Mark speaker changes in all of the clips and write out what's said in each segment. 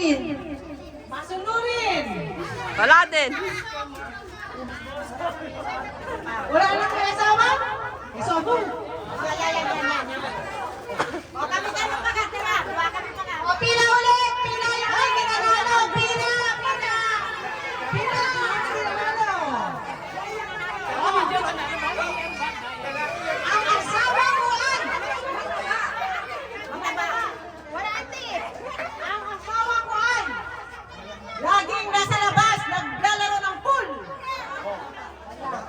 Speaker 1: masunurin.
Speaker 2: Masunurin.
Speaker 3: Wala din.
Speaker 2: Wala na may asawa? Isobo.
Speaker 4: O kami makatira.
Speaker 2: O pila ulit. Pila yung ay nanalo. Pila. Ang asawa ko ay.
Speaker 4: Wala ate.
Speaker 2: Ang asawa ko ay. Laging nasa labas. Naglalaro ng pool.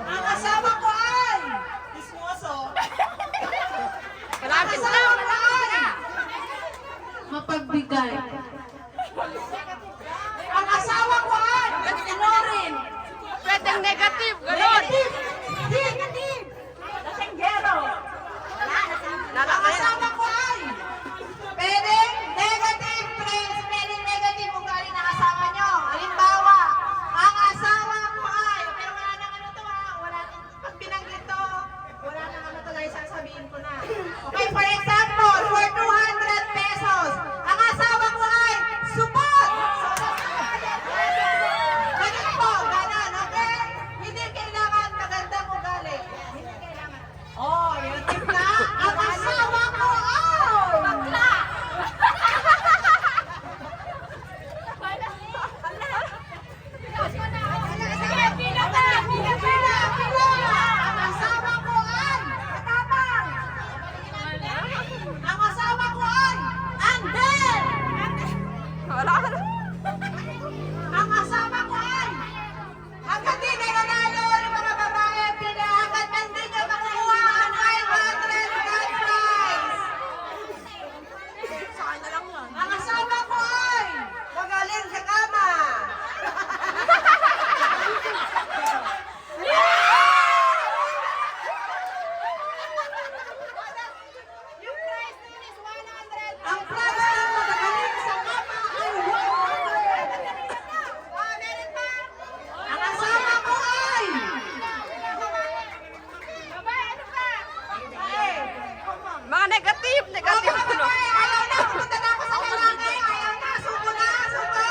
Speaker 2: Ang asawa ko ay. Ismoso.
Speaker 3: Malapit na.
Speaker 2: Asawa ko ay.
Speaker 1: Mapagbigay.
Speaker 2: Ang asawa ko ay. Masunurin.
Speaker 3: Pwedeng negative. Ganon.
Speaker 2: Negative. Lasenggero.
Speaker 3: Nala
Speaker 2: Ang asawa ko ay. Pwedeng negative, friends. Pwedeng negative ugali ng asawa nyo. Halimbawa, ang asawa ko ay. Pero wala nang ano to ha. Wala nang pag binanggit to. Wala nang ano to guys. Sasabihin ko na. Okay, for example, for 200 pesos. Ang asawa ko ay support. Ganun po, ganun, okay? Hindi kailangan magandang ugali. Hindi kailangan. Oh, yung tip na. Ang asawa ko ay. Bakla. Ang asawa ko ay matapang. Ang asawa ko ay under.
Speaker 3: Wala ka na.
Speaker 2: Ang asawa ko ay hanggang di na nanalo ng mga babae, hanggang hindi nyo makukuha ang 500 grand prize.
Speaker 3: Saan na lang yan?
Speaker 2: Ang asawa ko ay magaling sa kama.
Speaker 4: Yung price nun is 100.
Speaker 2: Ang prize ng magaling sa kama ay 100.
Speaker 4: Oh, meron pa.
Speaker 2: Ang asawa ko ay
Speaker 4: Babae, ano pa?
Speaker 3: Mga negative. Negative. Ano?
Speaker 2: ayaw na, pumunta na ako sa lalaki. Ayaw na, suko na, suko.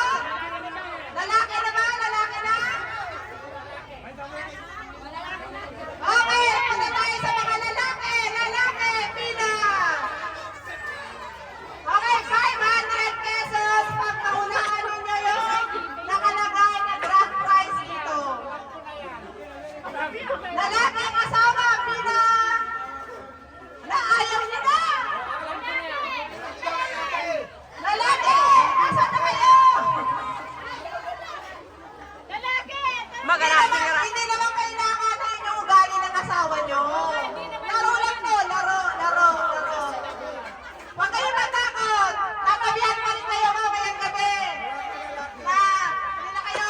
Speaker 2: Lalaki na ba? Lalaki na? Okay, punta tayo sa mga lalaki. Lalaki, pila. Okay, 500 pesos. Pag naunahan ninyo yung nakalagay na grand prize dito. Lalaki ang asawa, pila. Na ayaw niyo na. Lalaki, asan na kayo?
Speaker 4: Lalaki.
Speaker 3: Magalati nga.
Speaker 2: Hindi naman kailangan na yung ugali ng asawa nyo. Laro lang to, laro. Huwag kayo matakot. Tatabihan pa rin kayo mamayang gabi. Na, hindi na kayo.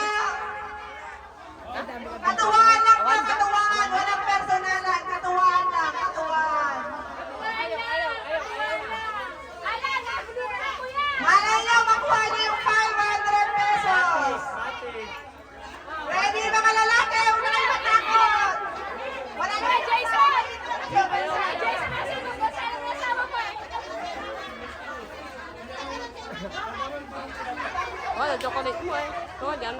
Speaker 2: Katuwaan lang to, katuwaan. Walang personalan, katuwaan lang, katuwaan. Malay nyo, makuha nyo yung 500 pesos. Ready mga lalaki, huwag na kayo matakot. Wala na
Speaker 4: Jason! Jason, nasa mo ang asawa mo eh.
Speaker 3: Wala, chocolate mo eh. Ito, dyan.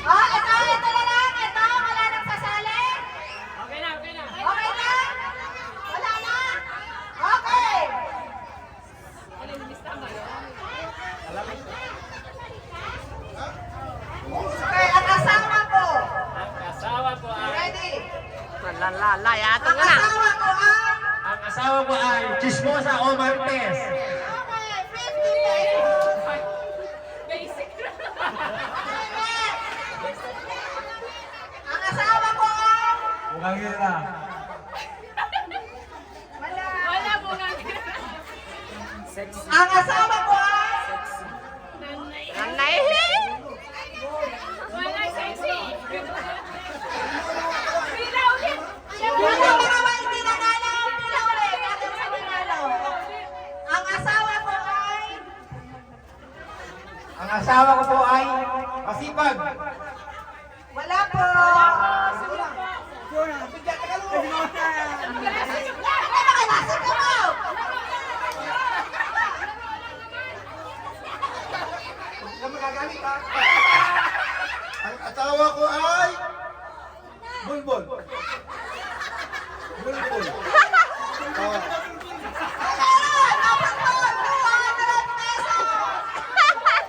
Speaker 2: Oh, ito na lang. Ito, wala nang sasali. Okay na. Okay na? Wala na? Okay. Okay, ang asawa ko. Ready?
Speaker 3: Malalala. Yata
Speaker 2: Ang
Speaker 3: nga na.
Speaker 2: asawa ko ang...
Speaker 5: Ang asawa ko ay Chismosa o Martes.
Speaker 2: Okay, 50 pesos.
Speaker 4: Basic.
Speaker 2: Ang asawa ko ang...
Speaker 5: Mukhang yun na.
Speaker 2: Wala.
Speaker 4: Wala mo nga.
Speaker 2: Ang asawa ko ang...
Speaker 3: Nanay.
Speaker 4: Wala sexy. Pila ulit.
Speaker 2: Wala mga hindi nanalo. Pila ulit. Atin sa nanalo. Ang asawa ko ay...
Speaker 5: Ang asawa ko po ay masipag.
Speaker 2: Wala po. Ano ba kayo? Nasa ka mo? Meron! Dapat po, 200 pesos!
Speaker 3: Bakit?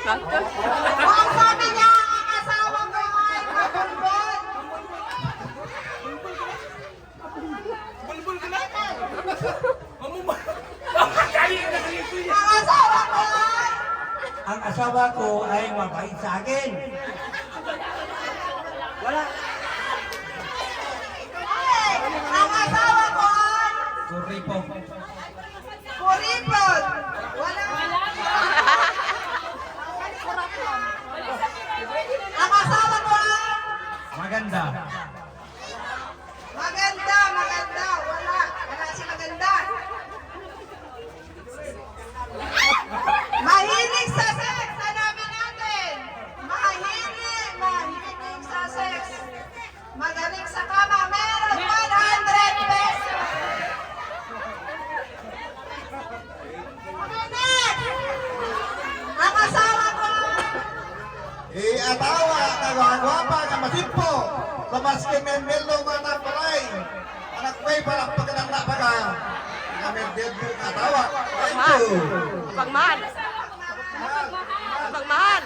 Speaker 2: Ang sabi niya, ang asawa ko ay mabulbol. Ang asawa ko ay...
Speaker 5: Ang asawa ko ay mabait sa akin. Wala.
Speaker 2: Ang asawa ko ay...
Speaker 5: Sorry po.
Speaker 2: Kuripot. Wala. Ang asawa ko ay...
Speaker 5: Maganda.
Speaker 2: Maganda, maganda. Wala. Wala si maganda. Mahilig sa sex. Hanapin natin. Mahilig sa sex. Magaling sa kama. Meron 100 pesos. Okay, next. Ang asawa ko ay...
Speaker 1: Atawa, kagawagwapa, kamasippo, kamaskin ng melo mga palay, anak may parang pagkadang napaga, kami dito atawa. Thank
Speaker 3: Mahal.
Speaker 1: you.
Speaker 3: Pagmahal. Pagmahal.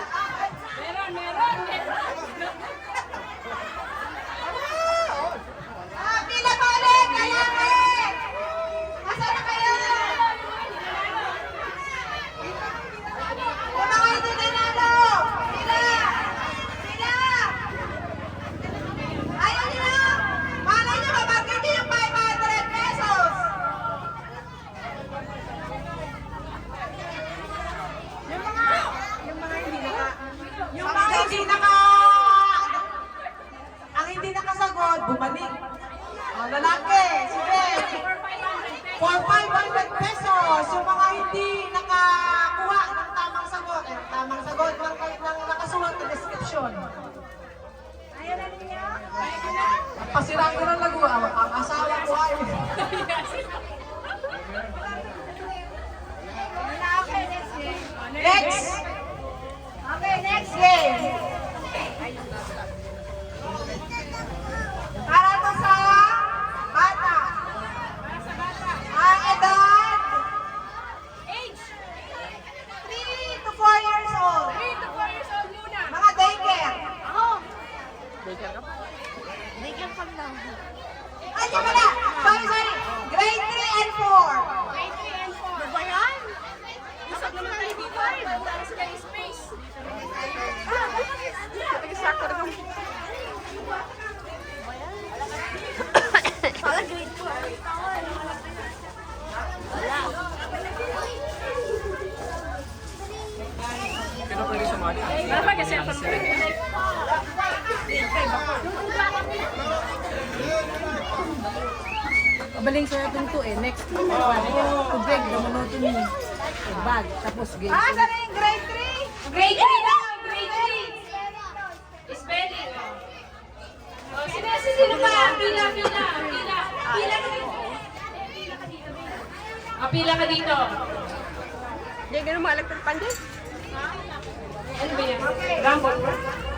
Speaker 2: Pila pa ulit! Kailangan! Asan na kayo? Kung mga hindi nanalo! Pila! Pila! Ayaw niyo! Malay niyo, mabagay niyo yung 500 pesos! Yung mga hindi nakasagot, bumalik. O, lalaki, sige. For 500 pesos, yung mga hindi nakakuha ng tamang sagot, ng nakasulat na description. Pasirang ko ng lagu, ang asawa ko ay... Next! Okay, next game. Para to sa bata. Ang edad?
Speaker 4: Age!
Speaker 2: 3 to 4 years old.
Speaker 4: 3 to 4 years old muna.
Speaker 2: Mga daycare.
Speaker 4: Ako.
Speaker 3: Bigyan ka pa.
Speaker 4: Bigyan ka lang.
Speaker 2: Ay, di pala. Sorry. Grade 3 and 4.
Speaker 4: Grade 3 and 4. Ano ba yan? Masag naman tayo dito. Para sila yung space.
Speaker 3: Sakto na kung...
Speaker 4: Para grade 4. Wala.
Speaker 3: Pero pwede sumali.
Speaker 4: Dapat kasi ako
Speaker 6: Kabaling sa itong to eh. Next to break, the monotony. Bag, tapos game.
Speaker 2: Saan yung grade 3?
Speaker 4: Grade 3 na! Grade 3! Spelling. Oh, sino ba? Pila. Pila ka dito. Pila ka dito.
Speaker 3: Hindi, ganun mga electric pan dyan.
Speaker 4: Ano ba yan?
Speaker 2: Rumble.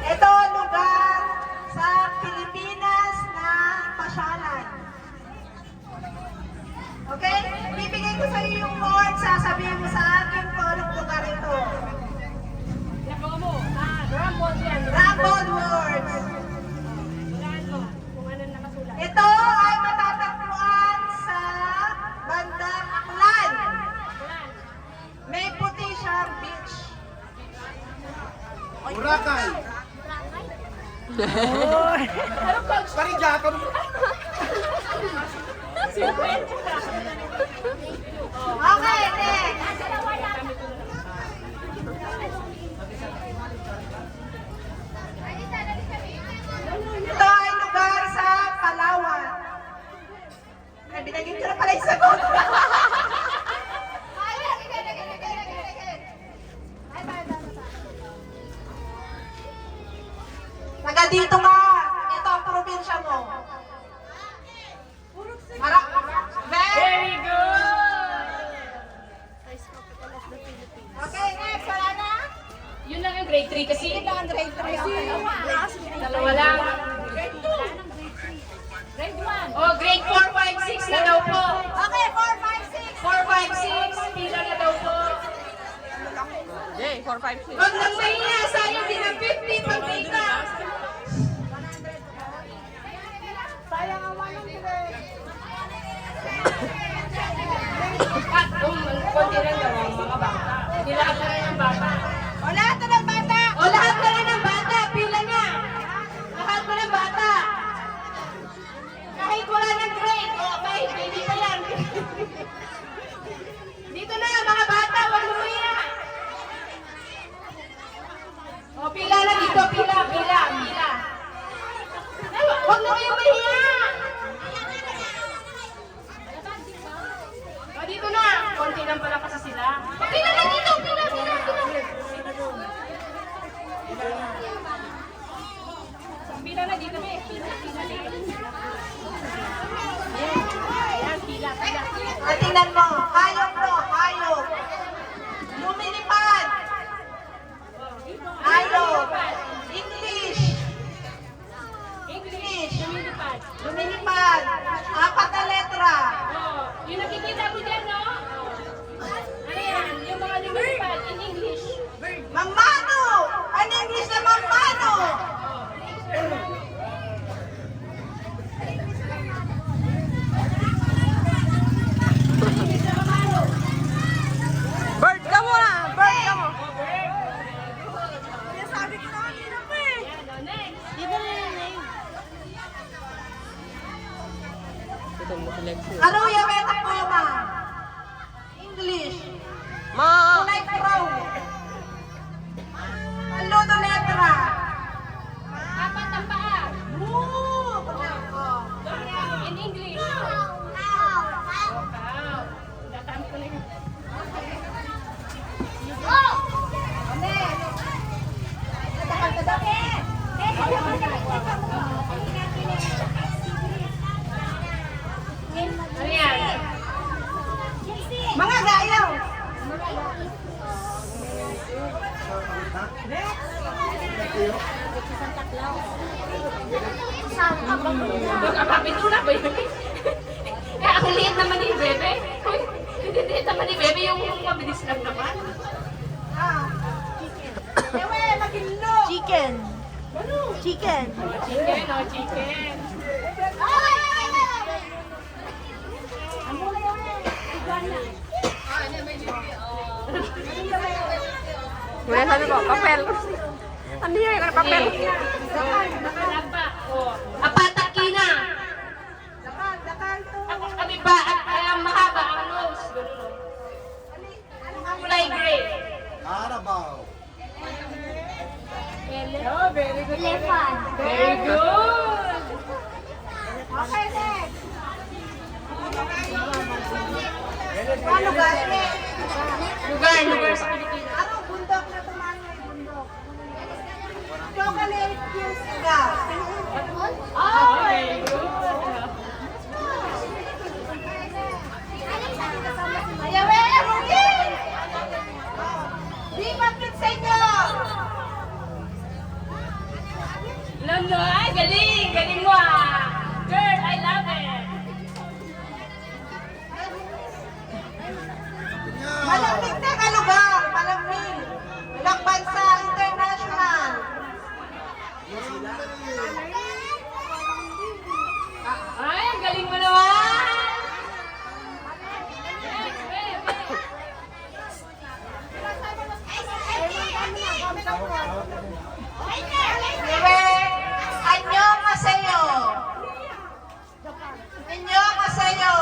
Speaker 2: Ito lugar sa Pilipinas na pasyalan. Okay? Bibigay ko sa iyo yung word, sasabihin mo sa akin kung anong lugar ito.
Speaker 4: Nakaw mo. Rumble yan.
Speaker 2: Rumble words.
Speaker 4: Hulaan mo kung ano nakasulat.
Speaker 2: Ito ay matatagpuan sa bandang Aklan. May puti siyang beach.
Speaker 1: Boracay. Paridya ka mo.
Speaker 2: Okay, next. Ito ay lugar sa Palawan. Ay, binagin ko na pala yung sagot. Taga dito ka. Ito ang probinsya mo. Very Okay, 4, 5, 6.
Speaker 4: 4, 5, 6. Pila na daw po.
Speaker 3: Jay, 4, 5, 6.
Speaker 4: Huwag nang mahiya. Sayang din ang 50 pag may ka.
Speaker 2: Sayang ang 100.
Speaker 4: At konti lang daw ang mga bata. Lahat na rin ang bata.
Speaker 2: O, lahat na ng bata.
Speaker 4: O lahat na rin ang bata. Pila na. Lahat na ng bata. Kahit wala ng grade. O kahit baby pa yan. Dito na mga bata. Huwag lumuya. O pila na dito. Pila. Huwag na kayong mahiya. O dito na. Konti lang pala kasi sila. O pila na dito. Pila. Pila na dito, may. Pila. Ayan, pila.
Speaker 2: At tingnan mo, hayop to, hayop. Lumilipad. Hayop. English.
Speaker 4: English. Lumilipad.
Speaker 2: Lumilipad. 4 na letra.
Speaker 4: Oh, yung nakikita mo dyan, no? Ano yan? Yung mga lumilipad in English.
Speaker 2: Mamano. Ano English na mamano?
Speaker 3: Bird ka muna! Bird ka mo!
Speaker 2: Sabi ko na kanina pa eh.
Speaker 4: Yan, oh, next.
Speaker 3: Ito mo si Lexi.
Speaker 2: Aruya Metapoma. English.
Speaker 3: Ma!
Speaker 2: Kulay brown. 8 na letra.
Speaker 4: Apat ang paa.
Speaker 2: Woo!
Speaker 4: In English. Wow. Dataan ko lang. Ano yan?
Speaker 2: Mga gayaw.
Speaker 4: Magkakapitula ba yun? Kaya ang liit naman ni Bebe. Hindi liit naman ni Bebe yung mabilis lang naman.
Speaker 2: Ewe, magilo.
Speaker 6: Chicken. Chicken.
Speaker 4: Chicken, oh, chicken.
Speaker 3: Muna sabi ko, papel. Ano yun? Yung papel?
Speaker 4: Nakalapa. Oh. Apatakina.
Speaker 2: Dakal to.
Speaker 4: Ako kami ba at mahaba ang nose. Kulay gray.
Speaker 1: Carabao.
Speaker 4: Oh, very good. Very good.
Speaker 2: Okay, next. Ano galing?
Speaker 4: Lugar sa Pilipinas.
Speaker 2: Ano, bundok na tumano may bundok. Chocolate kills ka.
Speaker 4: Oh, very good.
Speaker 2: Ayawe, Rugi! Di mapit sa inyo!
Speaker 4: Lolo, ay, galing. Galing mo ah. Girl, I love it.
Speaker 2: Malamig na ka lugar, malamig. Ilang bansa international.
Speaker 4: Ay, ang galing mo naman.
Speaker 2: Ayawe, annyeonghaseyo. Annyeonghaseyo.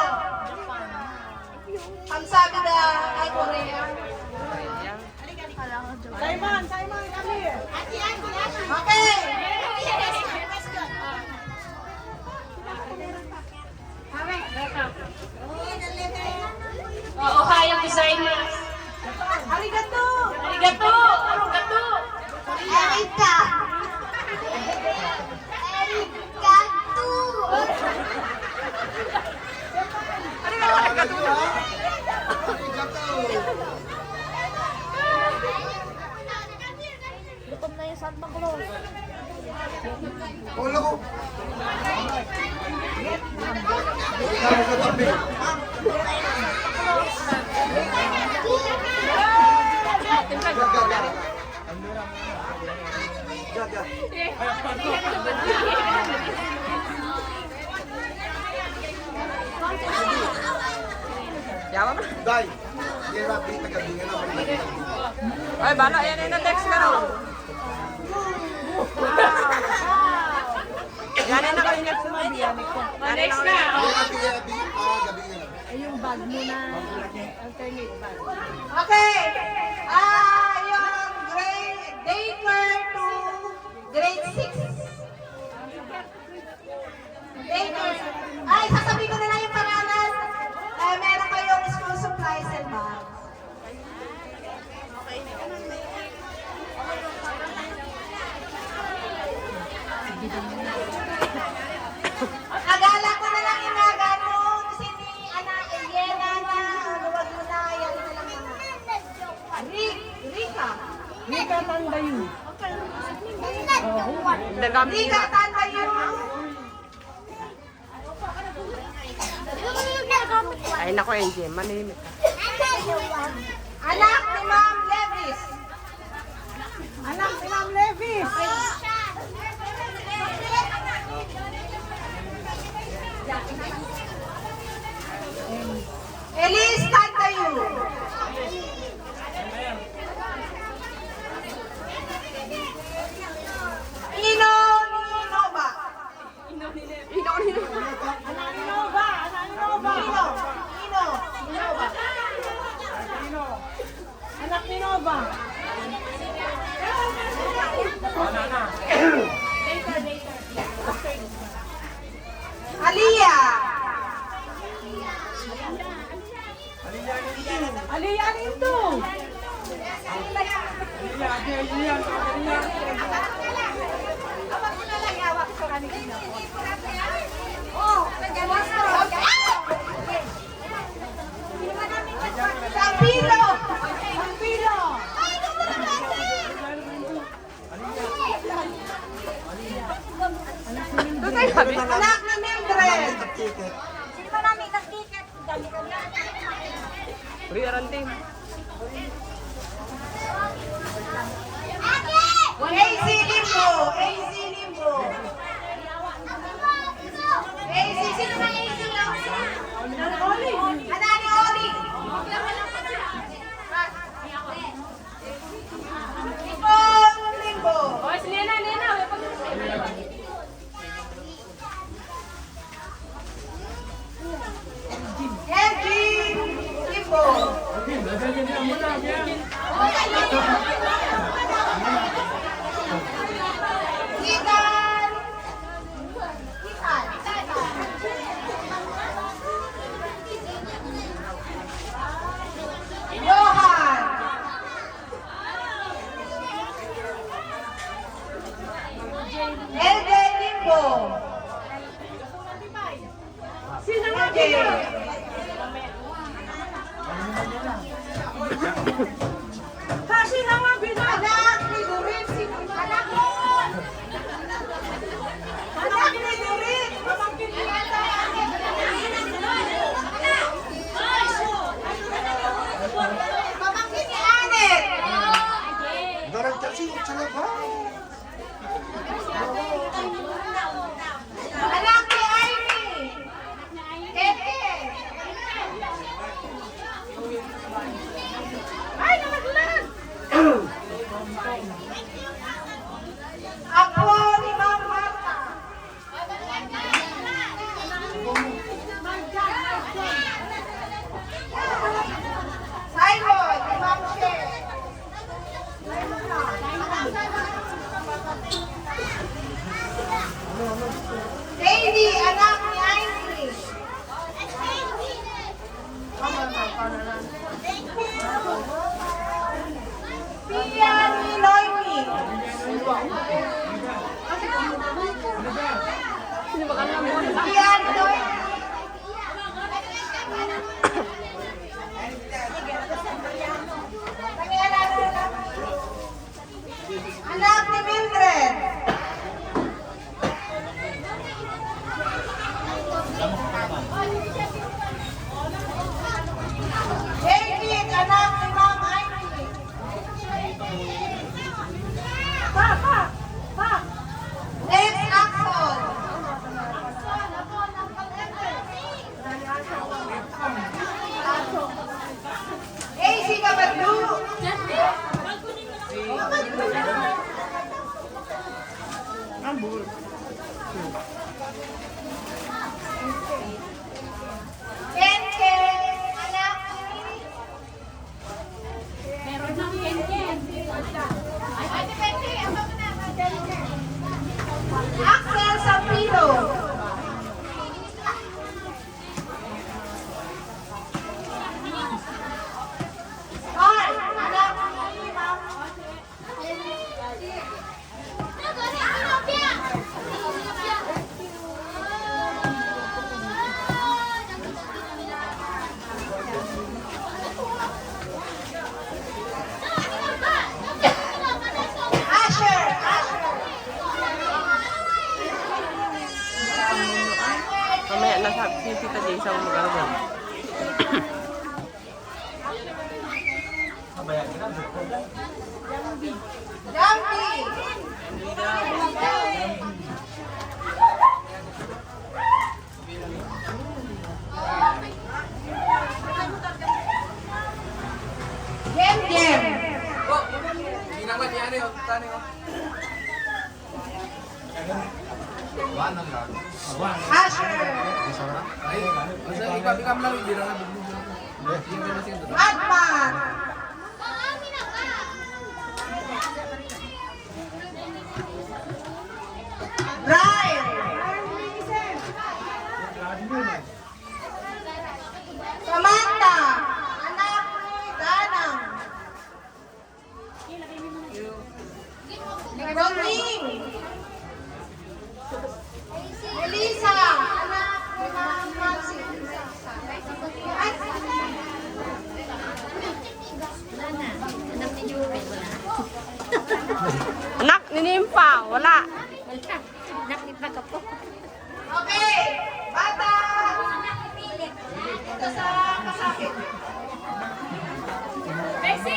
Speaker 2: 감사합니다. Ay, Korea. Simon, come here. Okay.
Speaker 4: Ohio designers.
Speaker 2: Arigato.
Speaker 4: Arigato. Arigato.
Speaker 2: Erika. Arigato.
Speaker 6: Gutom na yung Santa Claus.
Speaker 1: Ulo ko. Kami sa tabi.
Speaker 3: Yawa ba?
Speaker 1: Day, hindi na pita gabi nga naman.
Speaker 3: Ay, bala, yan yung na-text ka no. Yan yung naka-ingat sa mga biyanik ko.
Speaker 4: Next na.
Speaker 1: Gabi nga.
Speaker 6: Ay, yung bag mo na alternate bag.
Speaker 2: Okay. Yung grade daycare to grade 6. Daycare. Ay, sasabihin ko na lang yung pangalan. Meron kayong school supplies and bags. Agala ko na lang yung mga ganun. Si ni Ana Eliana na luwag mo na. Yan na lang mga. Rika.
Speaker 6: Rika Tandayu.
Speaker 3: Dagami
Speaker 2: Rika
Speaker 3: na.
Speaker 2: Tandayu.
Speaker 3: Ay, naku, NJ, manimik ka.
Speaker 2: Anak ni Ma'am Levis.
Speaker 6: Anak ni Ma'am Levis.
Speaker 2: Elise Tandayu. Nino Nova.
Speaker 3: Ino.
Speaker 6: Anak ni Nova. Anak ni Nova.
Speaker 2: Nino Nova.
Speaker 6: Anak ni Nova.
Speaker 2: Aliyah.
Speaker 6: Aliyah Alinto.
Speaker 2: Sampilo.
Speaker 6: Sampilo.
Speaker 2: Anak ni Mildred.
Speaker 3: Uy, aranting.
Speaker 2: AC Limbo. AC Limbo. AC, sino ba AC lang? Anani Oli. Nicole Limbo.
Speaker 4: O, si Nena.
Speaker 2: Elgin Limbo. Ikan. Johan. LJ Limbo. Sino nga Kasi naman anak ni Dorin. Anak mo! Anak ni Dorin! Pamangkin ni Ata. Pamangkin ni Anet.
Speaker 1: Darang kasi sa labas.
Speaker 2: Anak ni Amy. Kete. Ay, nalaglag! Apo ni Ma'am Marta. Simon ni Ma'am Cher. Lady, anak ni Amy. Pia ni Noemi. Pia ni Noemi. Anak ni Mildred. Ken, anak ni...
Speaker 4: Meron ng Ken.
Speaker 2: Ate Betty, ano mo na? Axel Sampido. Carl, anak ni Ma'am. Asher.
Speaker 3: Mamaya nasabi si Tita Jay sa mga gawin.
Speaker 2: Jambi. Gem. Asher. Atman. Brian. Samantha. Anak ni Danang. Roming. Melissa. Anak ni Ma'am Maxi.
Speaker 3: Anak ni Nimpa, wala.
Speaker 2: Okay, bata. Ito sa kasakit.
Speaker 4: Lexi!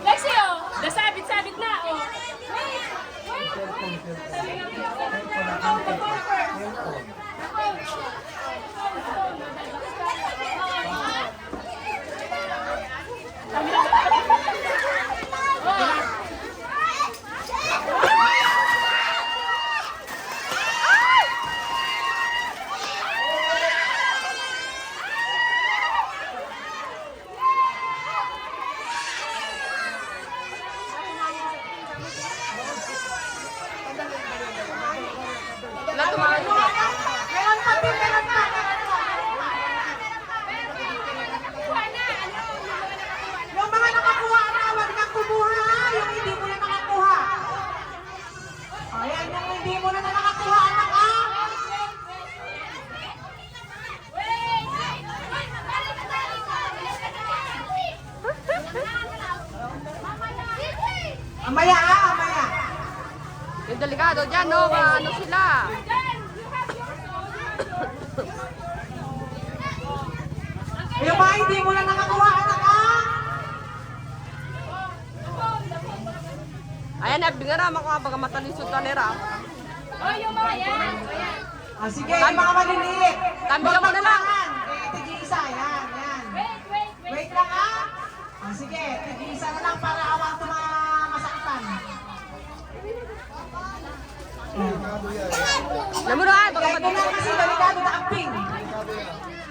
Speaker 4: Lexi, oh! Nasabit-sabit na, oh!
Speaker 3: Wala tumakas.
Speaker 2: Meron pa. Yung mga nakakuha na, huwag nang kumuha. Yung hindi mo na nakakuha. Ayan, yung hindi mo na nakakuha, anak ha. Amaya ha, amaya.
Speaker 3: Yung delikado dyan, no? Ano sila?
Speaker 2: Yung mga hindi mo na nakakuha, anak ha.
Speaker 3: Ayan, nabingara ako baga matalisod na nera.
Speaker 4: Oh, yung mga yan!
Speaker 2: Ah, sige, yung mga maliliit.
Speaker 3: Tambigan mo na lang.
Speaker 2: Tig-isa, yan.
Speaker 4: Wait!
Speaker 2: Wait lang ha. Ah, sige, tig-isa na lang para awang masaktan.
Speaker 3: Namunuan, baga
Speaker 2: Kahit mo lang kasi delikado na amping.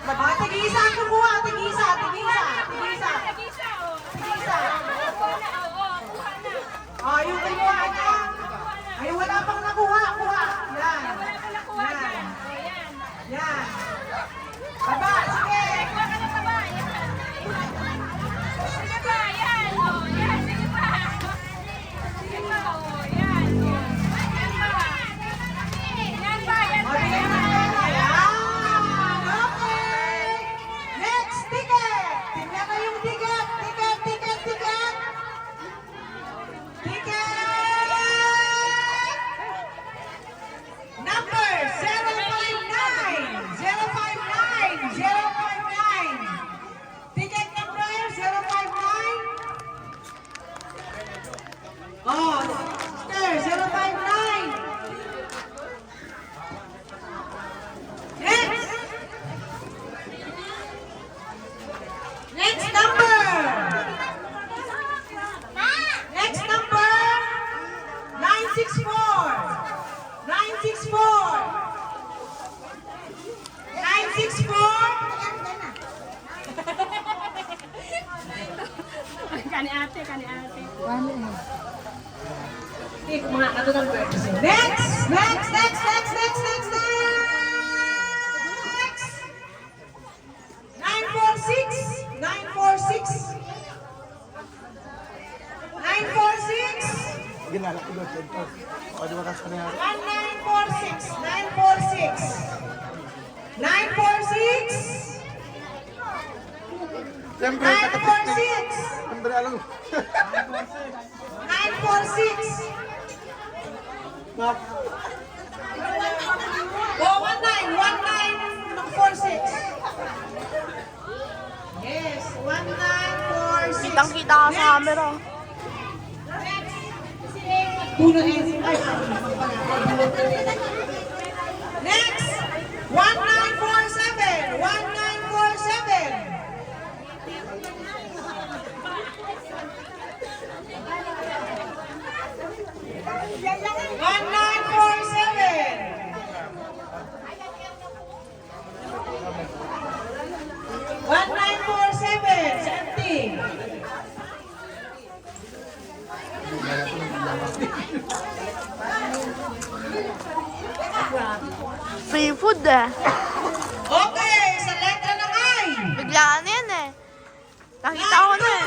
Speaker 2: Ah, tig-isa ang kumuha, tig-isa.
Speaker 4: Nag-isa, oh! Kuha na, oh! Kuha na!
Speaker 2: Ah, yung kumuha na. Ay, wala pang nakuha, kuha. Yan.
Speaker 4: Wala pa nakuha dyan! Oh, yan!
Speaker 2: Yan. Baba, sige.
Speaker 4: Kuha ka na pa ba? Yan! Sige pa! Yan! Oh, yan! Sige pa! Sige pa! Oh, yan! Oh. Yan pa! Yan pa! Yan
Speaker 2: O,
Speaker 4: pa!
Speaker 2: bigyan
Speaker 4: Yan
Speaker 2: mo
Speaker 4: pa!
Speaker 2: na. Yan. Okay. Next.
Speaker 4: Kani ate, kani ate.
Speaker 6: Ano eh?
Speaker 4: Hindi, mga kato ng birthday.
Speaker 2: Next! 946! 946!
Speaker 1: Ginala ko doon. O, di ba kasi na
Speaker 2: 1946! 946!
Speaker 1: Siyempre,
Speaker 2: 946!
Speaker 1: siyempre, alam mo.
Speaker 2: 946! Oh, 1946! Yes, 1946!
Speaker 3: Kitang-kita ka sa camera.
Speaker 2: Puno din. Next! 1947! 1947! One nine four seven. 1947. Santi.
Speaker 3: Free food eh.
Speaker 2: Okay, sa letra ng I.
Speaker 3: Biglaan yan eh. Nakita ko na eh.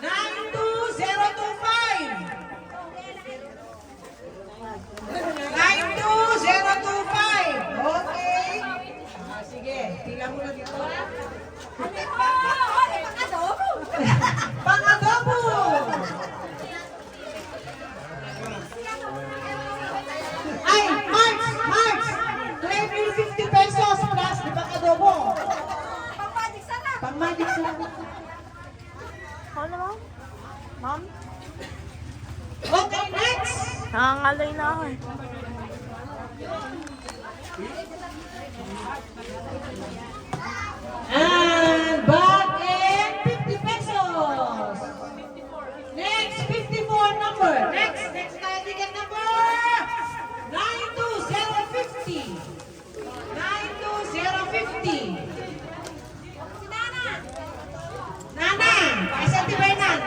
Speaker 2: 92025. 92025. Okay. Sige, tila mo na dito. Pang-adobo. Ay, March. Claim your 50 pesos plus di pang-adobo. Pang-magic sarap.
Speaker 3: Ano mo? Ma'am?
Speaker 2: Okay, next.
Speaker 3: Nangangalay na ako eh.
Speaker 2: And bag and 50 pesos. Next, 54 number. Next tayo ticket number. 92050. 92050. Nana, kasi ti Bernan.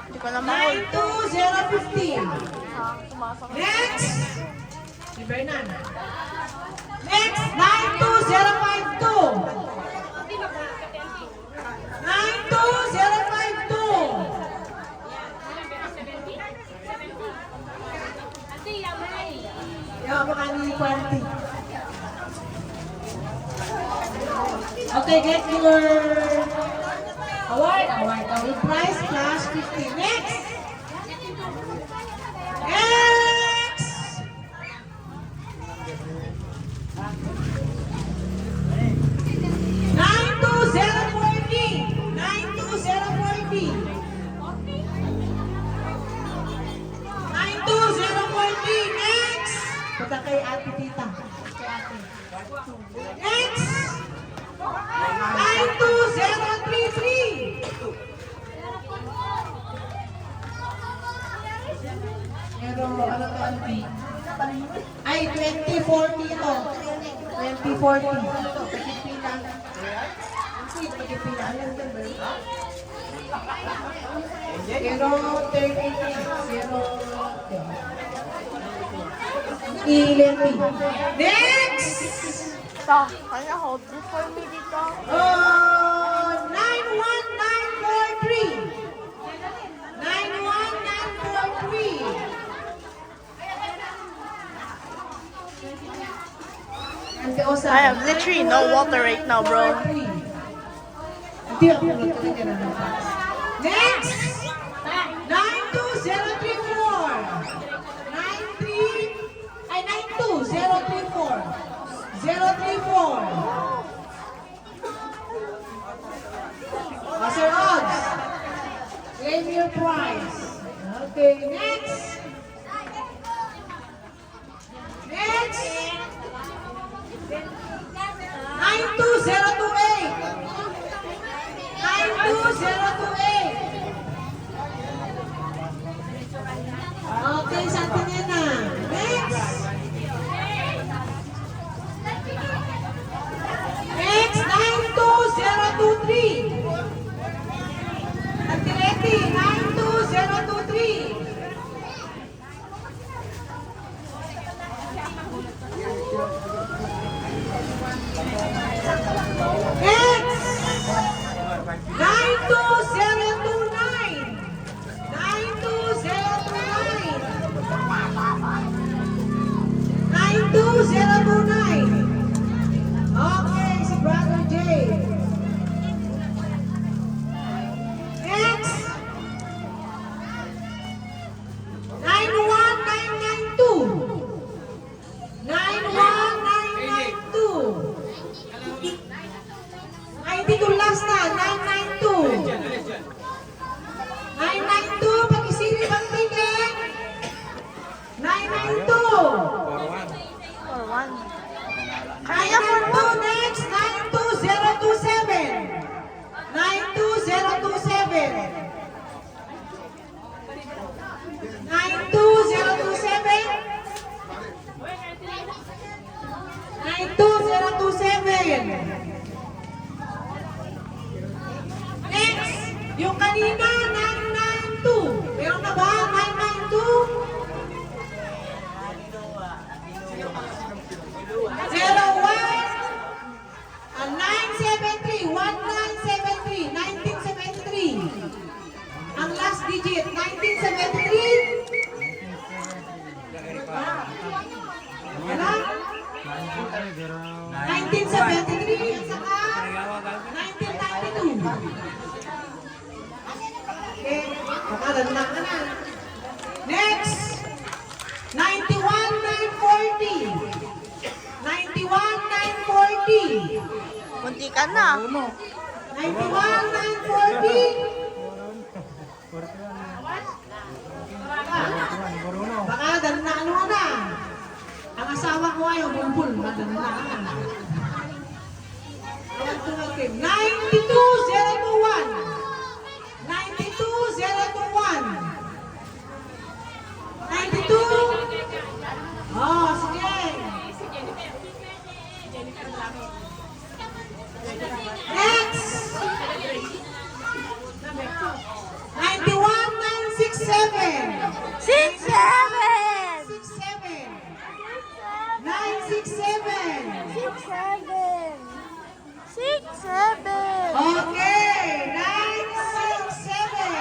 Speaker 3: Hindi ko na mahal.
Speaker 2: 92050.
Speaker 3: Sumasakit.
Speaker 2: Next, si Bernan. Next, 92052. 92052.
Speaker 4: Ate, yamay.
Speaker 2: Yawa baka ni 20. Okay, get your award prize plus 50. Next! Next! Nine two zero 92040. Next! Punta kay Ate Tita. Next! 92033. Pero ano to, Auntie? Ay, 2040 ito. 2040. Pagkipila. Auntie, pagkipila. Pero 30. Next!
Speaker 3: Ito, kanya hold this for me dito.
Speaker 2: 91943. 91943. Ante Osa.
Speaker 3: I have literally no water right now, bro.
Speaker 2: Next! 92034. 92034. 034. Sir Odds, claim your prize. Okay, next. Next. 92028. 92028. Okay, sa atin yan na. Next. Next, yung kanina, 992. Meron na ba? 992? 973, 1973, 1973. Ang last digit, 1973. Wala? 1973 at saka 1992. Okay, makadala ka na. Next, 91,940. 91,940.
Speaker 3: Munti ka na.
Speaker 2: 91,940. Baka danaan mo na. Ang asawa ko ay bulbul. Madanaan. 92,021. 92,021. 92. Oh, sige. Next. 91,967.
Speaker 3: 6-7!
Speaker 2: 967.
Speaker 3: 6-7!
Speaker 2: Okay, 967.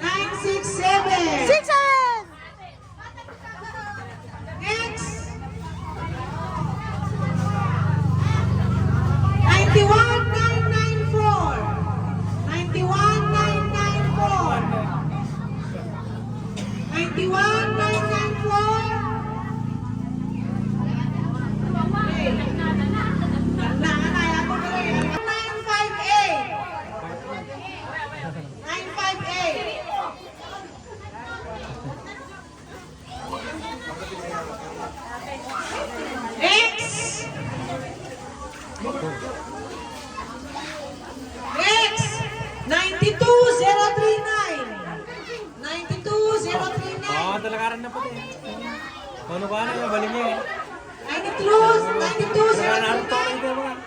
Speaker 2: 967.
Speaker 3: 6-7!
Speaker 2: Next. 91,994. 91,994. 91,994. Next. Next. 92,039. 92,039.
Speaker 5: Talakaran na pati. Ano ba na yung baling niya eh?
Speaker 2: 92,039.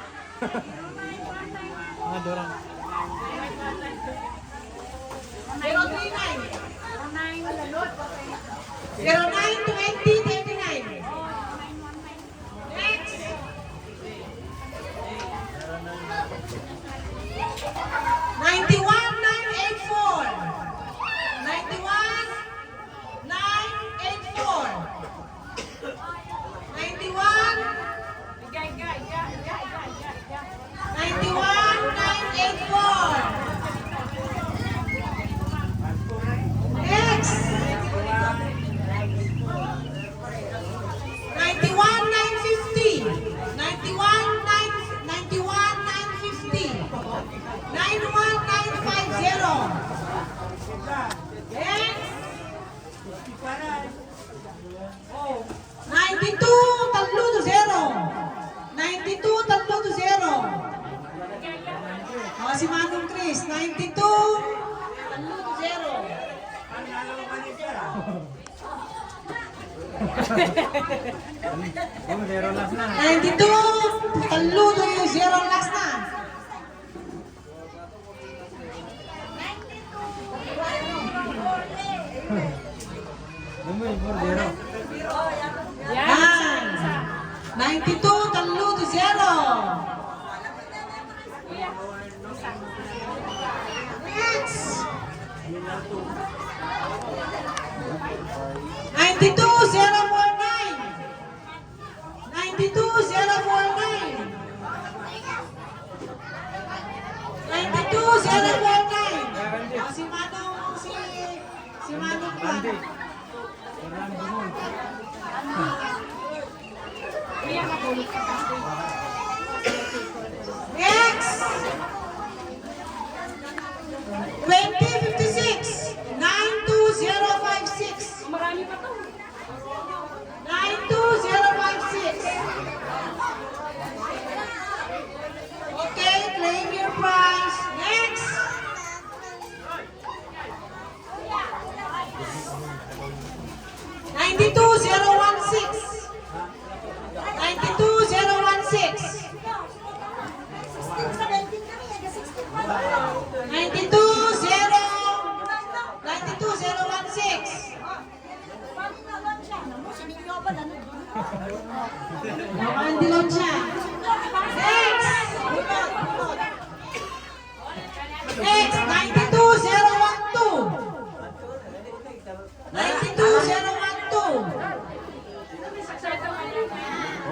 Speaker 5: Doran.
Speaker 2: 092039. Next. 91,984. 91,984. 91,984. Next. 91,950. 91,950. 91,950. Next. 92,320. 92,320. O, si Manong Chris, 92,320.
Speaker 5: Zero last na.
Speaker 2: 92,320 last na.
Speaker 5: Zero.
Speaker 2: Yan. 92,320. Next. 92,049. 92,049. 92,049. O, si Manong, si Manong Juan. Next. 2056. 92056.
Speaker 4: Marami pa to.
Speaker 2: 92056. Okay, claim your prize. Next. 92,016. Naman dilaw siya. Next! Next, 92012. 92012.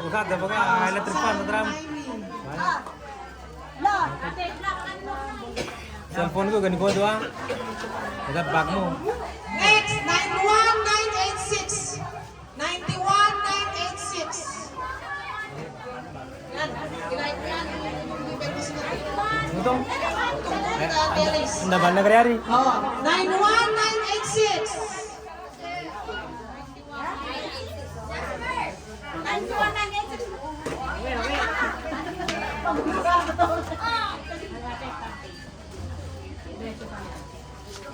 Speaker 5: Usap, dapat ka, electric fan, matram. Cellphone ko, ganito doa. Dapat bag mo.
Speaker 2: Next, 91986. 91986. Yan, kinahit mo yan.
Speaker 5: Ito.
Speaker 2: Teres.
Speaker 5: Ang naman na kayari.
Speaker 2: Oh, 91986.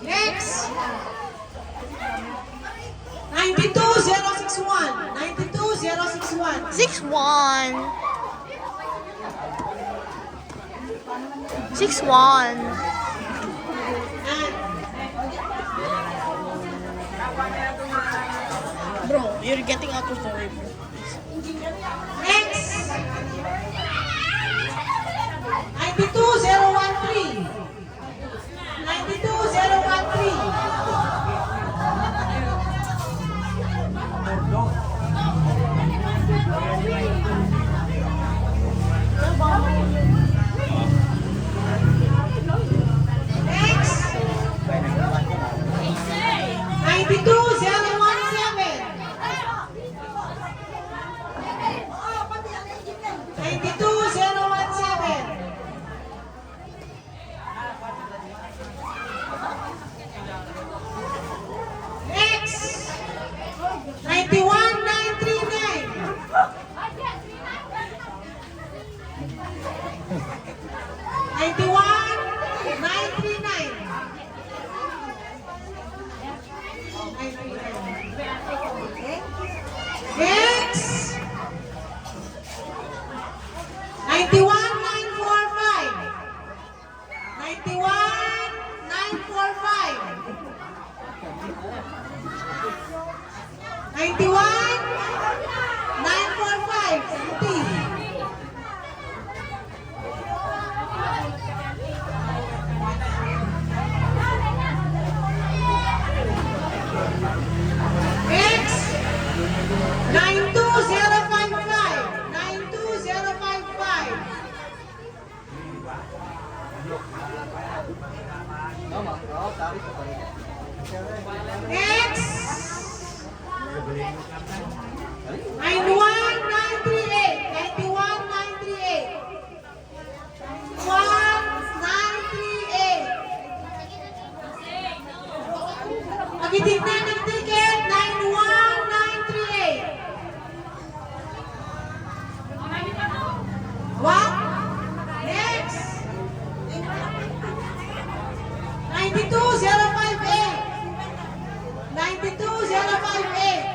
Speaker 2: Next. 92061. 92061.
Speaker 3: 6-1. Bro, you're getting out of the way, bro.
Speaker 2: Next. 92013. 92013. Next. 92017. 92017. Next. 91939. 91939. Next. 91945. 91945. 91945. 70. Next. 92055. 92055. Next. 91938. 91938. 91938. Magitignan ng ticket. 91938. What? Next. 92058. 92058.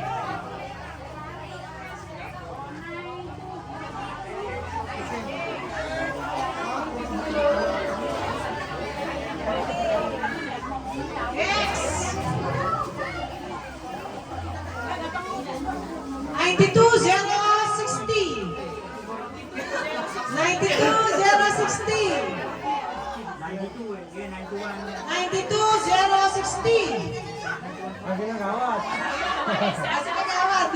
Speaker 2: Next. 92060. 92060. 92060.
Speaker 5: Kasi nga gawat.
Speaker 2: Kasi kagawad.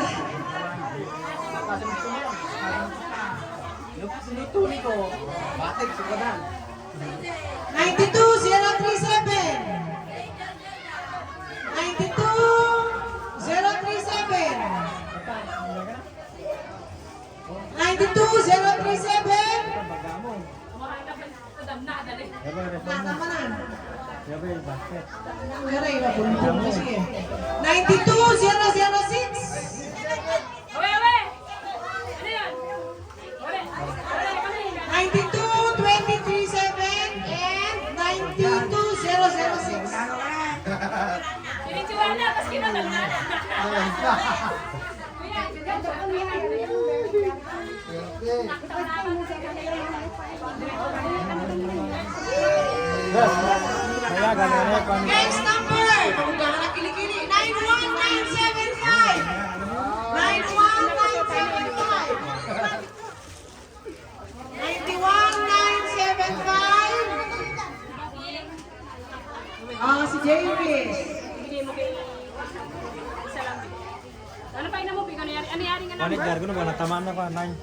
Speaker 5: Yung sinutuli ko, batik, sukadan.
Speaker 2: 92037. 92037. 92037. Natamanan. Pero iba po nito. Sige. 92006.
Speaker 4: Awe, awe! Ano yan? Awe!
Speaker 2: 92237 and 92006.
Speaker 4: Sinitsuwa na, tapos kinatag na.
Speaker 5: Kaya ganun eh, kung
Speaker 2: Next number. Kung ka na kilikili. 91975. 91975.
Speaker 4: Ano yari nga
Speaker 5: Balik
Speaker 4: number?
Speaker 5: dar ko na ba natamaan na pa 91,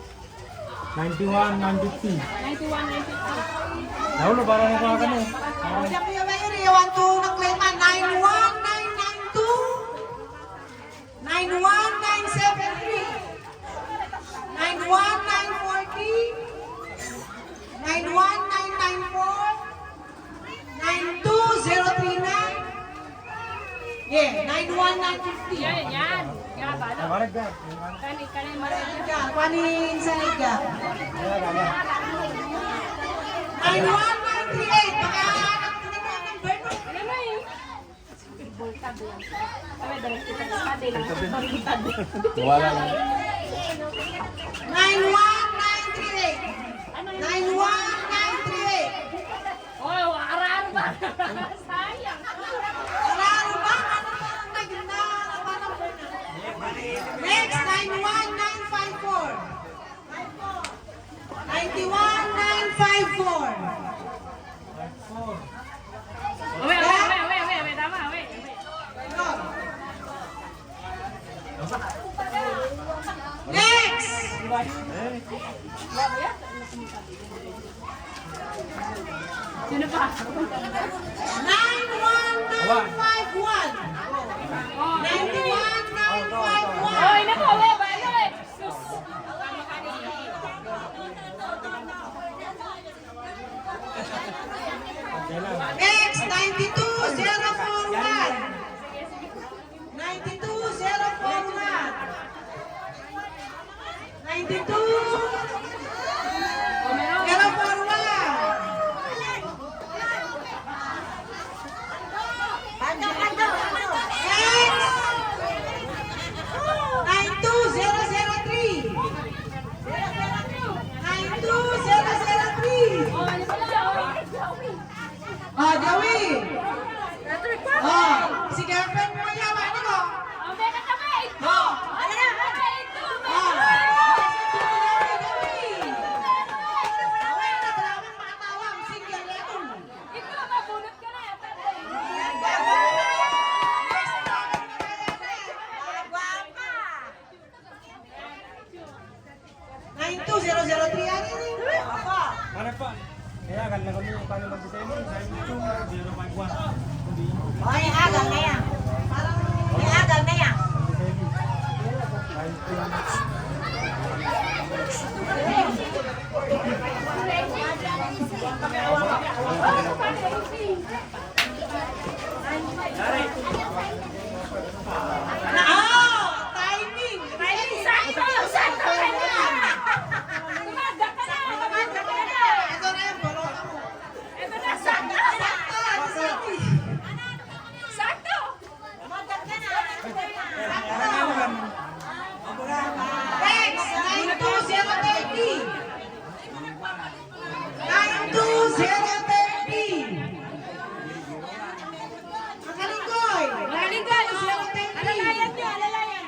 Speaker 5: 950.
Speaker 4: 91, 950.
Speaker 5: Naulo para na pa kani.
Speaker 2: Kuya Kuya Mayuri, iwan to ng claimant 91992, 91973, 91940, 91994, 92039, yeah, 91950.
Speaker 4: Yan, yan. Yan, ba? Ano?
Speaker 5: Balik dar.
Speaker 4: Kanin marami.
Speaker 2: Yan, kuhanin sa liga. 91938, baka hanap ko na po ang number mo.
Speaker 4: Ano na yun? Bultad lang. Kami, dalang kita sa pati lang. Bultad.
Speaker 5: Wala lang.
Speaker 2: 91938. 91938.
Speaker 4: Oh, araw ba? Sayang.
Speaker 2: Araro ba? Ano ba ang nagna? Next, 91954. 91954.
Speaker 4: Uwe, tama, uwe.
Speaker 2: Next!
Speaker 4: Sino pa?
Speaker 2: 91951. 91951.
Speaker 4: Oy, naku, uwe, uwe. Sus.
Speaker 2: Next, 92041. 92041. 9204. 9203.
Speaker 4: Oh, ano pala?
Speaker 2: Oh, Joey. Oh, si girlfriend mo yan, ano ko?
Speaker 4: Oh, may katamay.
Speaker 2: Oh,
Speaker 4: Ano na? Okay, ito.
Speaker 2: oh. Joey, natalaman makatawang, single level.
Speaker 4: Ito, mabunot ka na.
Speaker 2: 92003 yan yun. Apa?
Speaker 5: Mana pa? Kaya kan lang kami paano mag-design 92051.
Speaker 2: Ay, agal na yan. May agal na yan. Timing!
Speaker 4: Sakto! Sakto! Tumaga ka na! Tumaga ka na!
Speaker 2: Ito na yung balota mo.
Speaker 4: Ito na, sakto! Sakto!
Speaker 2: Next, 92030. 92030. Ang kalingkoy.
Speaker 4: Malinggan!
Speaker 2: 92030.
Speaker 4: Alalayan niyo! Alalayan!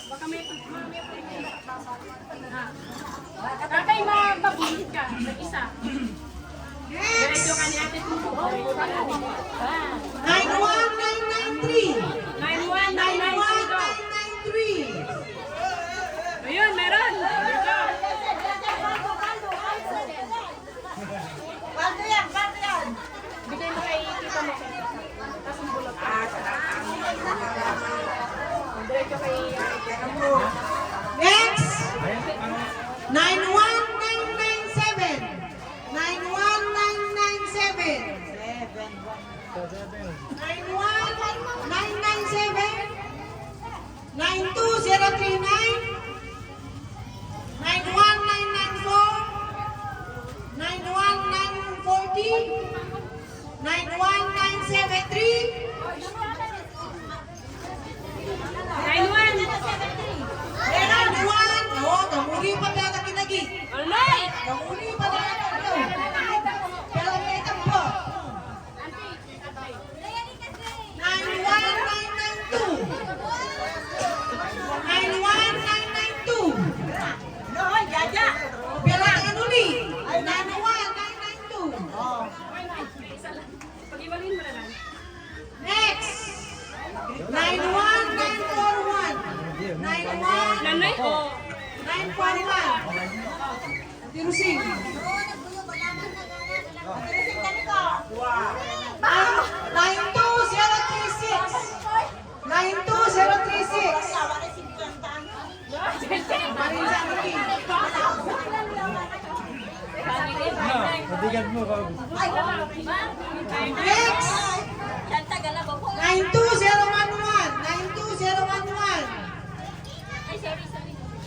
Speaker 4: Baka may Tatay, mababunod ka. Mag-isa. Diretso ka ni ate Tuto.
Speaker 2: 91993.
Speaker 4: 91993. Ayun, meron. Bigay mo kay Tita mo. Tapos ang bulot. Diretso kay
Speaker 2: Next, 91997. 91997. 91997. 92039. 91994. 91940. 91973. 991. Oh, kamuli pa talaga kinagi.
Speaker 4: Alright!
Speaker 2: Kamuli pa talaga. Pero may tampo. 91992. 91992. No, jaja. Pero ang uli. 91992. Oh.
Speaker 4: Pag-iwalin mo na lang.
Speaker 2: Next. 91993.
Speaker 4: Nanay, oh.
Speaker 6: 941. Tirusing. 92036. 92036. Marinza Ricky.
Speaker 5: Matigan mo, Kag.
Speaker 6: Next. 92011. 92011.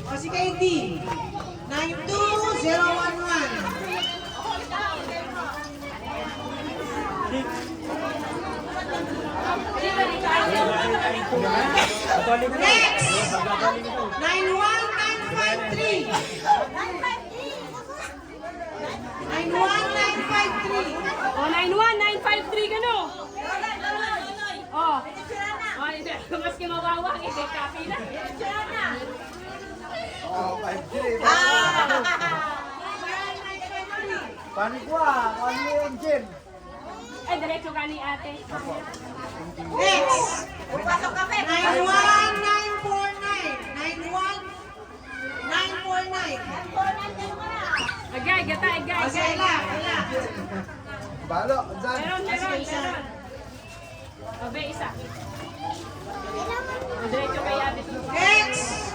Speaker 6: O si KD. 92011. Next. 91953. 91953.
Speaker 4: Oh, 91953 gano. Oh. Oh, hindi. Maski mabawang, hindi copy na.
Speaker 5: Paano ko ah? Paano yung engine?
Speaker 4: Ay, diretso ka ni ate.
Speaker 6: Next. 91949. 91949.
Speaker 4: Agay, gata, agay.
Speaker 6: O si Ella. Ella.
Speaker 5: Balo, dyan.
Speaker 4: Meron. Obe, isa. O, diretso kay ate.
Speaker 6: Next.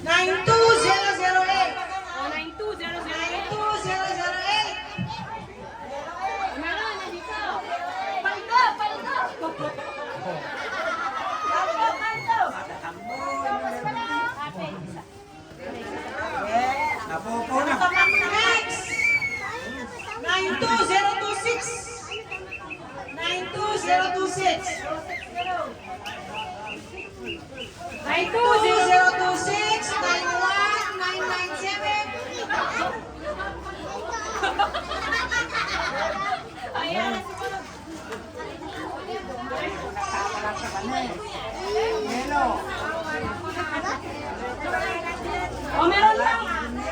Speaker 6: 92008.
Speaker 4: Oh, 92008.
Speaker 6: 92008.
Speaker 4: Meron, nandito. Ate, isa.
Speaker 5: Napopo na.
Speaker 6: Next. 92026. 92026. 92026. 91997.
Speaker 4: Ayan. Oh, meron lang.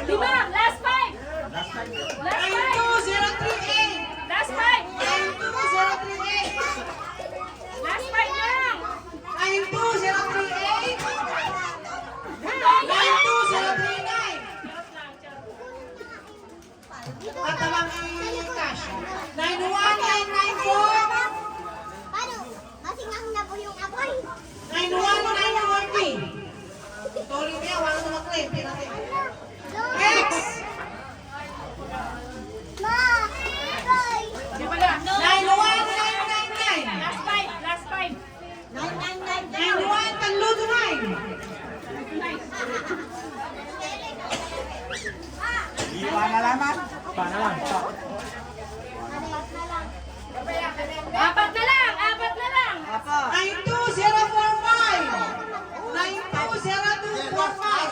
Speaker 4: Lima, last five. Last five.
Speaker 6: 92038.
Speaker 4: Last five.
Speaker 6: 92038.
Speaker 4: Last five na lang.
Speaker 6: 92038. 92039. At tamang i-cash. 91994. 91940. Tuloy mo yan, wala naman claim. Pinatay. Next.
Speaker 4: Di ba na?
Speaker 6: 91999.
Speaker 4: Last five. Last five.
Speaker 6: 91 Tanlutunay.
Speaker 5: Panalaman? Panalang.
Speaker 4: Apat na lang. Apat na lang.
Speaker 6: 92045. 92045.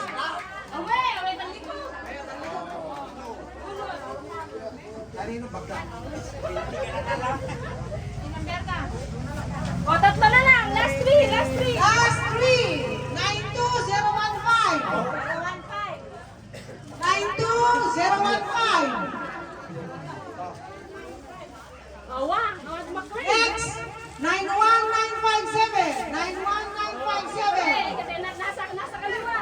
Speaker 4: Away. Away, tali ko.
Speaker 5: Kanino bagda?
Speaker 4: O, tatlo na lang. Last three. Last three.
Speaker 6: Last 3. 92015. 92015.
Speaker 4: Awa. Awad makray.
Speaker 6: Next. 91957. 91957.
Speaker 4: Kasi nasa kaliwa.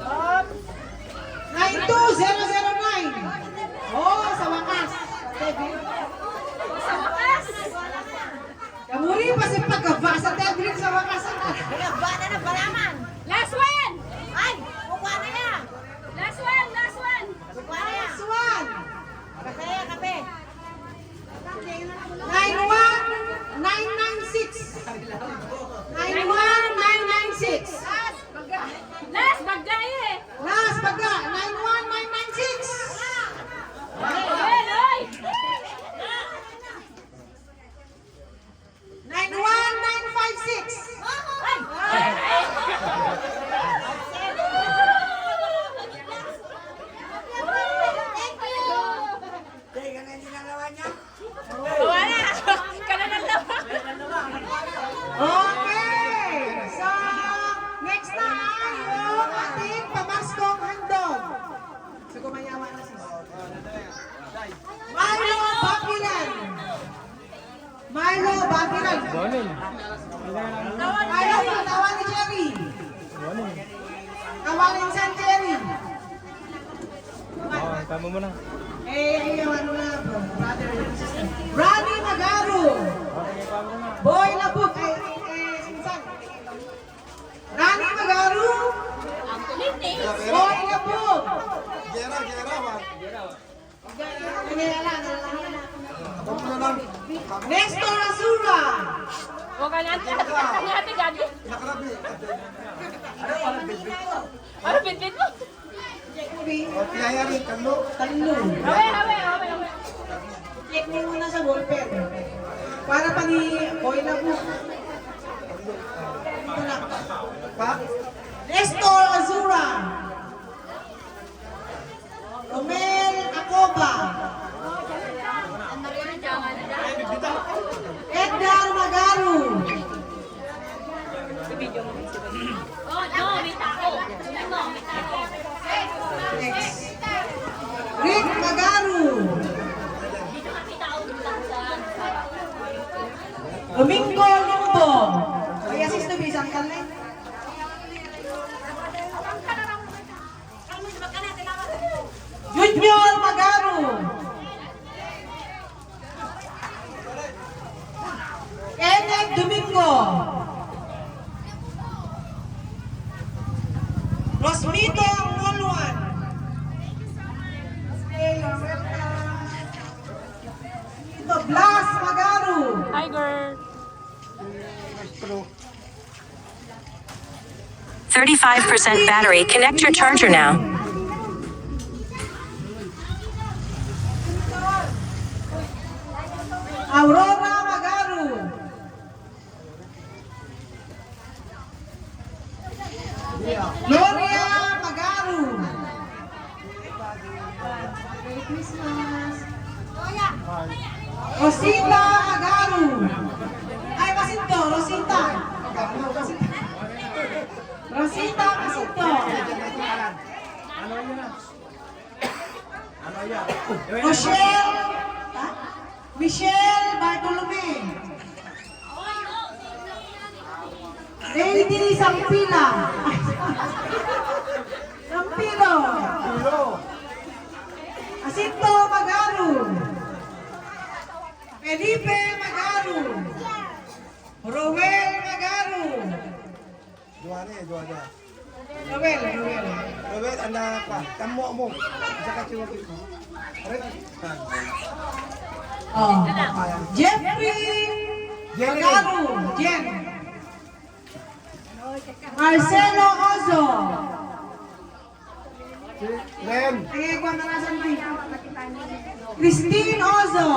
Speaker 6: Up. 92009. Oh, sa wakas.
Speaker 4: Sa wakas.
Speaker 6: Kamuri pa si pagkaba sa Tedrick sa wakas.
Speaker 4: Last one. Last one. Last one.
Speaker 6: Last one. 91996. 91996.
Speaker 4: Last bagay eh.
Speaker 6: Last pagka. 91996.
Speaker 4: Ayan, oy.
Speaker 6: 91956.
Speaker 4: Wala. Kananan lang.
Speaker 6: Okay. So, next na ay yung ating pamaskong handog. So, kumayaman na sis. Mario Papulan. Milo Bakiran.
Speaker 5: Bonin.
Speaker 6: Milo, tawa ni Jerry.
Speaker 5: Bonin.
Speaker 6: Tawarin San Jerry.
Speaker 5: Oo, tama mo na.
Speaker 6: Ano na, brother and sister. Rani Magaru.
Speaker 5: Okay, tama mo na.
Speaker 6: Boy Labut. Sinsan. Rani Magaru.
Speaker 4: Ang kulit eh.
Speaker 6: Boy Labut.
Speaker 1: Gera, ba? Ako na lang.
Speaker 6: Nestor Azura.
Speaker 3: Huwag ka natin. Natin gagi.
Speaker 1: Nakarabi.
Speaker 3: Ano bitbit mo?
Speaker 1: O, kaya rin, kalo.
Speaker 6: Talo.
Speaker 3: Hawe.
Speaker 6: Check mo muna sa ballpen. Para pa ni Boy Labut. Ito na.
Speaker 1: Pa?
Speaker 6: Nestor Azura. Romel Acoba. Edgar Magaru.
Speaker 4: Oh, no, may tao. Ano, may tao.
Speaker 6: Next. Rick Magaru.
Speaker 4: Dito kami tao sa
Speaker 6: Domingo Lumbo. Ay, assist to be isang kalay. Junior Magaru. Kenneth Domingo. Rosmito Mulwan. Ito, Blas Magaru.
Speaker 3: Tiger.
Speaker 7: 35% battery. Connect your charger now.
Speaker 6: Aurora Magaru. Gloria Magaru. Merry Christmas. Rosita Magaru. Ay, Masinto, Rosita. Rosita Masinto. Rochelle. Ha? Michelle Bartolome. Lady Sampila. Sampilo. Jacinto Magaru. Felipe Magaru. Roel Magaru.
Speaker 1: Duwane.
Speaker 6: Roel.
Speaker 1: Robert, anak pa. Tamo mo. Saka chiwagin mo.
Speaker 6: Oh. Jeffrey Magaru. Jen. Marcelo Ozo.
Speaker 1: Ren.
Speaker 6: Tingnan ko na nasan dito. Christine Ozo.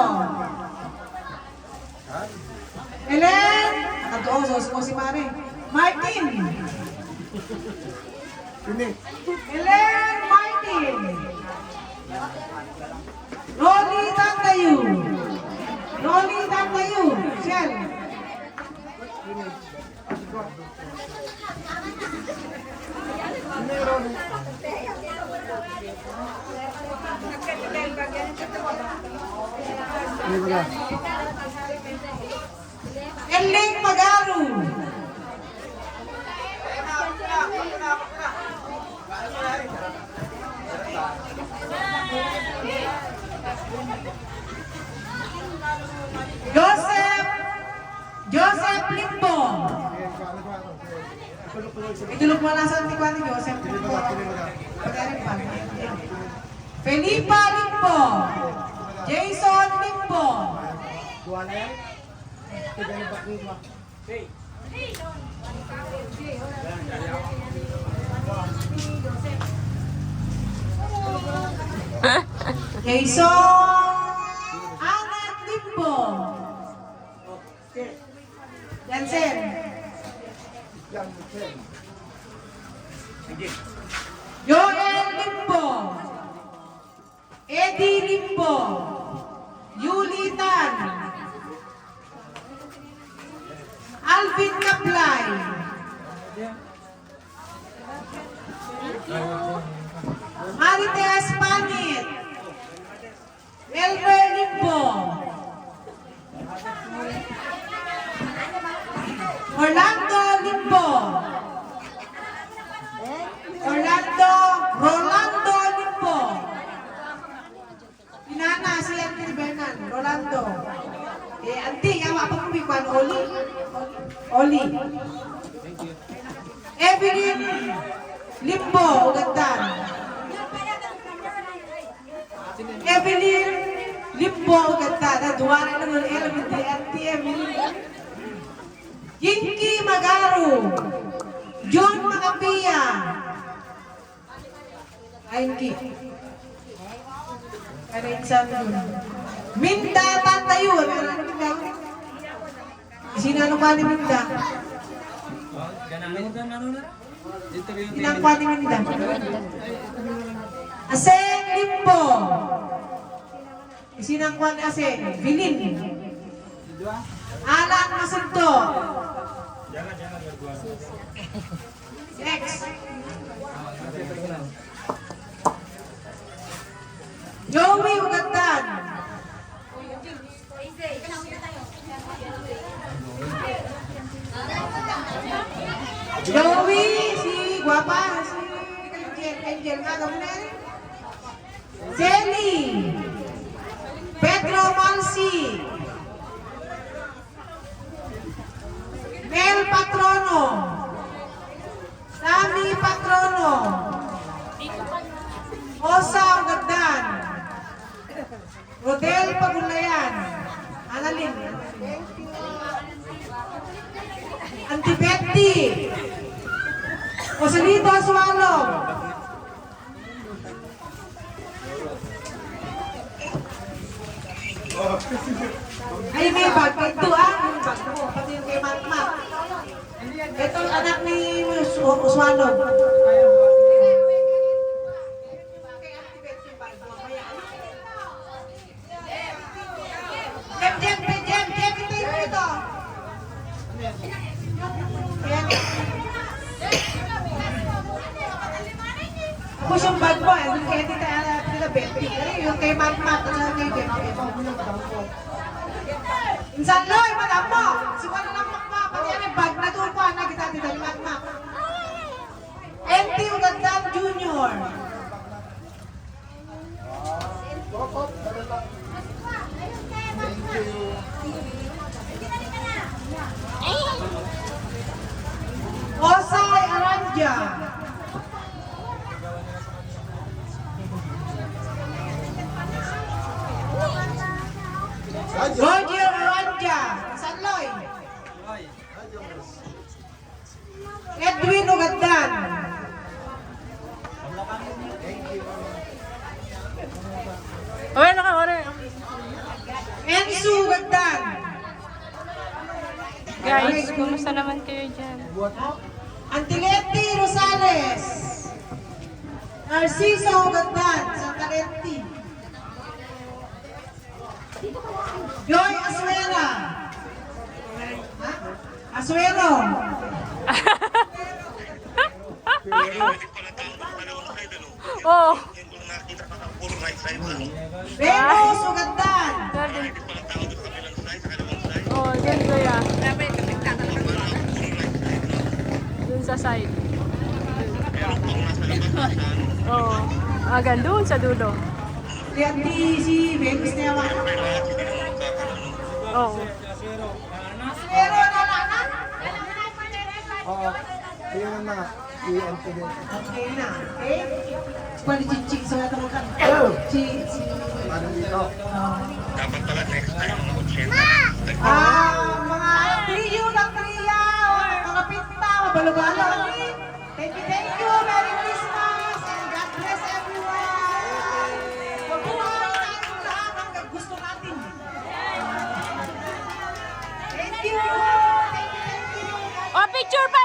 Speaker 6: Helen. At Ozo, si Mare. Martin.
Speaker 1: Ini.
Speaker 6: Helen Martin. Rolly Tantayu. Shell. Eling Magaru. Joseph Limbo. Itulog mo na sa antiquan ni Joseph Limbo. Felipa Limbo. Jason Limbo. Jason Anet Limbo. Jansen. Joel Limbo. Eddie Limbo. Yuli Tan. Alvin Kaplay. Marites Panit. Elmer Limbo.
Speaker 2: Orlando Limbo. Rolando Limbo. Inana si Auntie Bernan, Rolando. Auntie, yawa pa kumikuan, Oli. Evelyn Limbo, ugandan. Evelyn Limbo, ugandan. Dua na naman, Auntie Evelyn. Kinky Magaru. John Macapia. Kinky. Minda Tantayo. Sinano pa ni Minda? Inang pa ni Minda? Aseng Limbo. Sinang pa ni Aseng? Bilin. Alan Masunto. Next. Joey Ugandan. Joey, si guapa, si Angel nga gamunan. Jenny. Pedro Malsi. Mel Patrono. Sami Patrono. Osa Ugandan. Rodel Pagulayan. Analin. Auntie Betty. Joselito Asualong. Ay, may bag. Ito yung bag mo. Pati yung kay Mat. Ito ang anak ni Uswalong. Jem, ito yung ito. Tapos yung bag mo, yung kay Tita Betty. Yung kay Mat, at kay Jem. Insan Loy, madam mo. Si wala lang makma. Pati yan yung bag na tupa na kita Tita Mat. MT Ugandan Jr. Osay Aranja. Roger Aranja. Sanloy. Edwin Ugandan. Ensu Ugandan.
Speaker 3: Guys, kumusta naman kayo dyan?
Speaker 2: Antileti Rosales. Narciso Ugandan. Santa Leti. Joy Asuera. Asuero.
Speaker 3: Oh!
Speaker 2: Venus Ugandan.
Speaker 3: Oh, dyan kuya. Dun sa side. Oh. Agan doon sa dulo.
Speaker 2: Lihat di si Venus na yawa.
Speaker 3: Oh.
Speaker 2: Asuero na lanan.
Speaker 5: Oo. Ayun na nga. I-MP din.
Speaker 2: Okay na. Okay? Pwede chichik sa lahat ng kan.
Speaker 5: Ano dito?
Speaker 2: Mga trio ng triyaw, mga pinta, mabalo-balo. Thank you. Merry Christmas and God bless everyone. Mabuhay natin lahat hanggang gusto natin. Thank you.
Speaker 3: Oh, picture pa